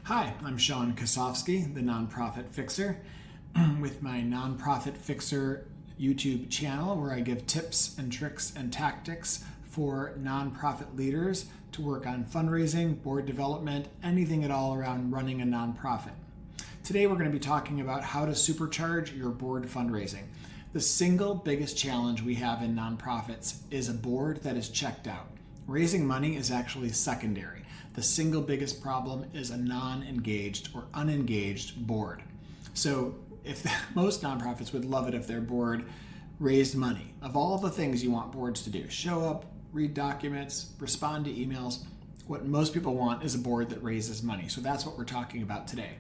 Hi, I'm Sean Kosofsky, the Nonprofit Fixer, with my Nonprofit Fixer YouTube channel where I give tips and tricks and tactics for nonprofit leaders to work on fundraising, board development, anything at all around running a nonprofit. Today we're going to be talking about how to supercharge your board fundraising. The single biggest challenge we have in nonprofits is a board that is checked out. Raising money is actually secondary. The single biggest problem is a non-engaged or unengaged board. So if most nonprofits would love it if their board raised money. Of all the things you want boards to do, show up, read documents, respond to emails, what most people want is a board that raises money. So that's what we're talking about today.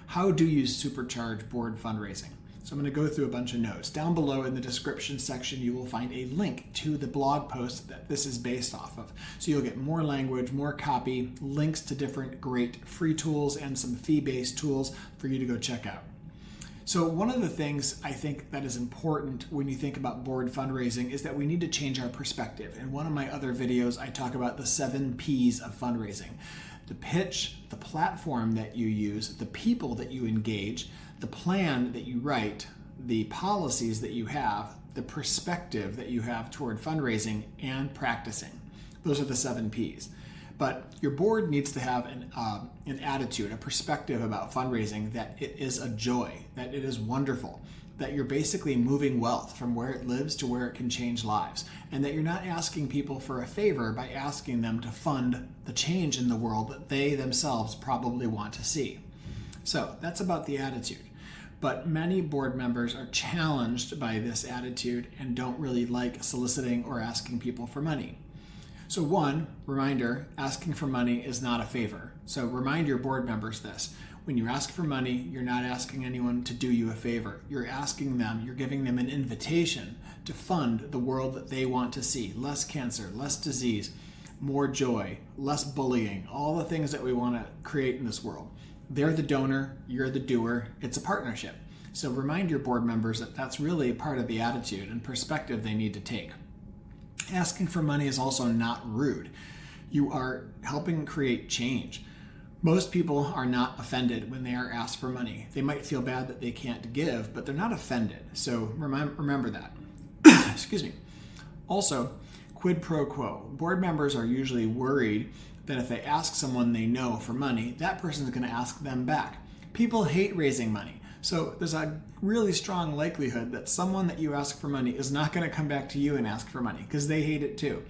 How do you supercharge board fundraising? So I'm going to go through a bunch of notes. Down below in the description section, you will find a link to the blog post that this is based off of. So you'll get more language, more copy, links to different great free tools and some fee-based tools for you to go check out. So one of the things I think that is important when you think about board fundraising is that we need to change our perspective. In one of my other videos, I talk about the 7 Ps of fundraising. The pitch, the platform that you use, the people that you engage, the plan that you write, the policies that you have, the perspective that you have toward fundraising, and practicing. Those are the 7 Ps. But your board needs to have an attitude, a perspective about fundraising that it is a joy, that it is wonderful, that you're basically moving wealth from where it lives to where it can change lives, and that you're not asking people for a favor by asking them to fund the change in the world that they themselves probably want to see. So that's about the attitude. But many board members are challenged by this attitude and don't really like soliciting or asking people for money. So one, reminder, asking for money is not a favor. So remind your board members this. When you ask for money, you're not asking anyone to do you a favor. You're asking them, you're giving them an invitation to fund the world that they want to see. Less cancer, less disease, more joy, less bullying, all the things that we want to create in this world. They're the donor, you're the doer, it's a partnership. So remind your board members that that's really part of the attitude and perspective they need to take. Asking for money is also not rude. You are helping create change. Most people are not offended when they are asked for money. They might feel bad that they can't give, but they're not offended. So remember that. Excuse me. Also, quid pro quo. Board members are usually worried that if they ask someone they know for money, that person is going to ask them back. People hate raising money. So there's a really strong likelihood that someone that you ask for money is not going to come back to you and ask for money because they hate it too.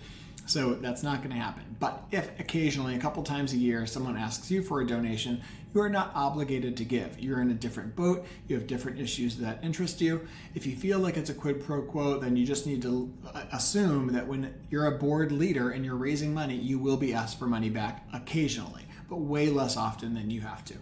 So that's not going to happen. But if occasionally, a couple times a year, someone asks you for a donation, you are not obligated to give. You're in a different boat. You have different issues that interest you. If you feel like it's a quid pro quo, then you just need to assume that when you're a board leader and you're raising money, you will be asked for money back occasionally, but way less often than you have to.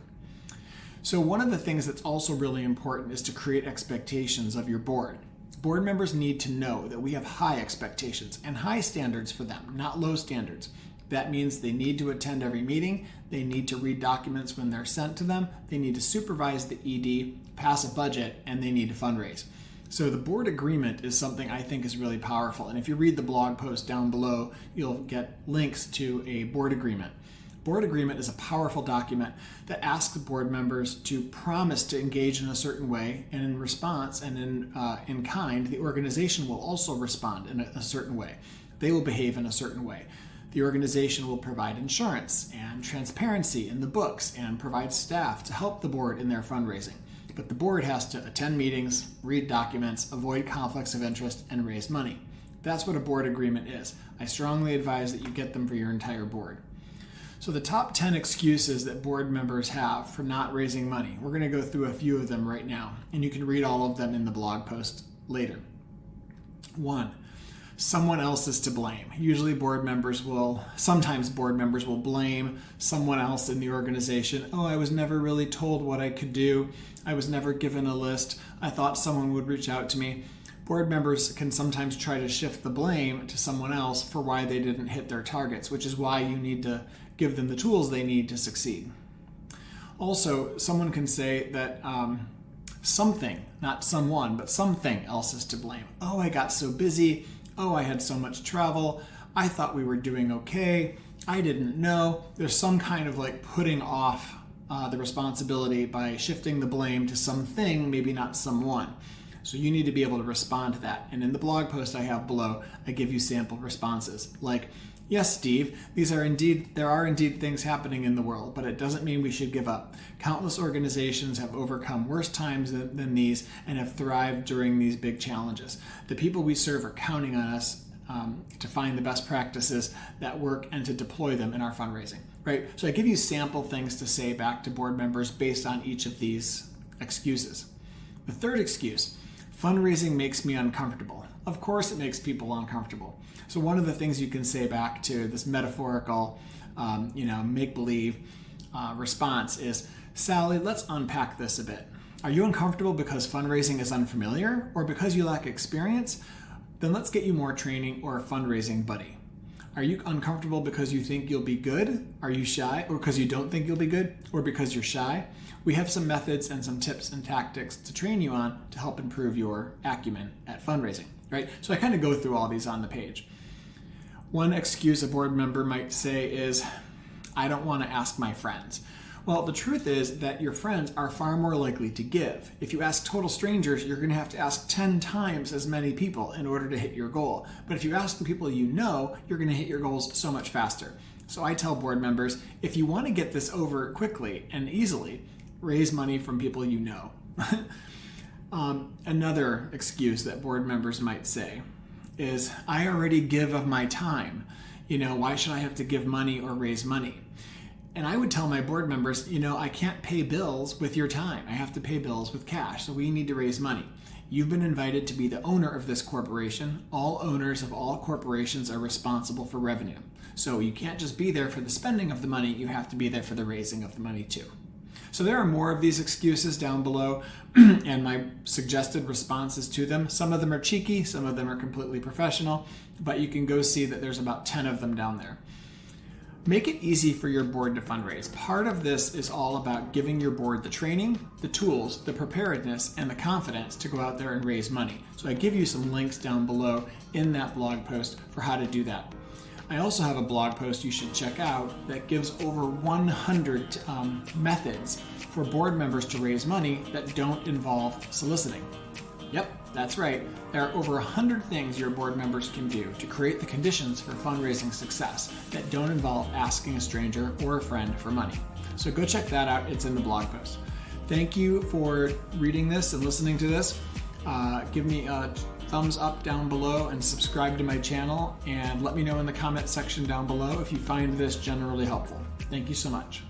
So one of the things that's also really important is to create expectations of your board. Board members need to know that we have high expectations and high standards for them, not low standards. That means they need to attend every meeting, they need to read documents when they're sent to them, they need to supervise the ED, pass a budget, and they need to fundraise. So the board agreement is something I think is really powerful. And if you read the blog post down below, you'll get links to a board agreement. Board agreement is a powerful document that asks the board members to promise to engage in a certain way, and in response and in kind, the organization will also respond in a certain way. They will behave in a certain way. The organization will provide insurance and transparency in the books and provide staff to help the board in their fundraising. But the board has to attend meetings, read documents, avoid conflicts of interest, and raise money. That's what a board agreement is. I strongly advise that you get them for your entire board. So the top 10 excuses that board members have for not raising money. We're going to go through a few of them right now, and you can read all of them in the blog post later. 1, someone else is to blame. Sometimes board members will blame someone else in the organization. Oh, I was never really told what I could do. I was never given a list. I thought someone would reach out to me. Board members can sometimes try to shift the blame to someone else for why they didn't hit their targets, which is why you need to give them the tools they need to succeed. Also, someone can say that something, not someone, but something else is to blame. Oh, I got so busy. Oh, I had so much travel. I thought we were doing okay. I didn't know. There's some kind of like putting off the responsibility by shifting the blame to something, maybe not someone. So you need to be able to respond to that. And in the blog post I have below, I give you sample responses like, yes, Steve, there are indeed things happening in the world, but it doesn't mean we should give up. Countless organizations have overcome worse times than these and have thrived during these big challenges. The people we serve are counting on us to find the best practices that work and to deploy them in our fundraising, right? So I give you sample things to say back to board members based on each of these excuses. The third excuse, fundraising makes me uncomfortable. Of course it makes people uncomfortable. So one of the things you can say back to this metaphorical, make-believe response is, Sally, let's unpack this a bit. Are you uncomfortable because fundraising is unfamiliar or because you lack experience? Then let's get you more training or a fundraising buddy. Are you uncomfortable because you think you'll be good? Are you shy? Or because you don't think you'll be good? Or because you're shy? We have some methods and some tips and tactics to train you on to help improve your acumen at fundraising, right? So I kind of go through all these on the page. One excuse a board member might say is, I don't want to ask my friends. Well, the truth is that your friends are far more likely to give. If you ask total strangers, you're going to have to ask 10 times as many people in order to hit your goal. But if you ask the people you know, you're going to hit your goals so much faster. So I tell board members, if you want to get this over quickly and easily, raise money from people you know. Another excuse that board members might say is, I already give of my time. Why should I have to give money or raise money? And I would tell my board members, I can't pay bills with your time. I have to pay bills with cash, so we need to raise money. You've been invited to be the owner of this corporation. All owners of all corporations are responsible for revenue. So you can't just be there for the spending of the money, you have to be there for the raising of the money too. So there are more of these excuses down below and my suggested responses to them. Some of them are cheeky, some of them are completely professional, but you can go see that there's about 10 of them down there. Make it easy for your board to fundraise. Part of this is all about giving your board the training, the tools, the preparedness, and the confidence to go out there and raise money. So I give you some links down below in that blog post for how to do that. I also have a blog post you should check out that gives over 100 methods for board members to raise money that don't involve soliciting. Yep, that's right. There are over 100 things your board members can do to create the conditions for fundraising success that don't involve asking a stranger or a friend for money. So go check that out. It's in the blog post. Thank you for reading this and listening to this. Give me a thumbs up down below and subscribe to my channel, and let me know in the comment section down below if you find this generally helpful. Thank you so much.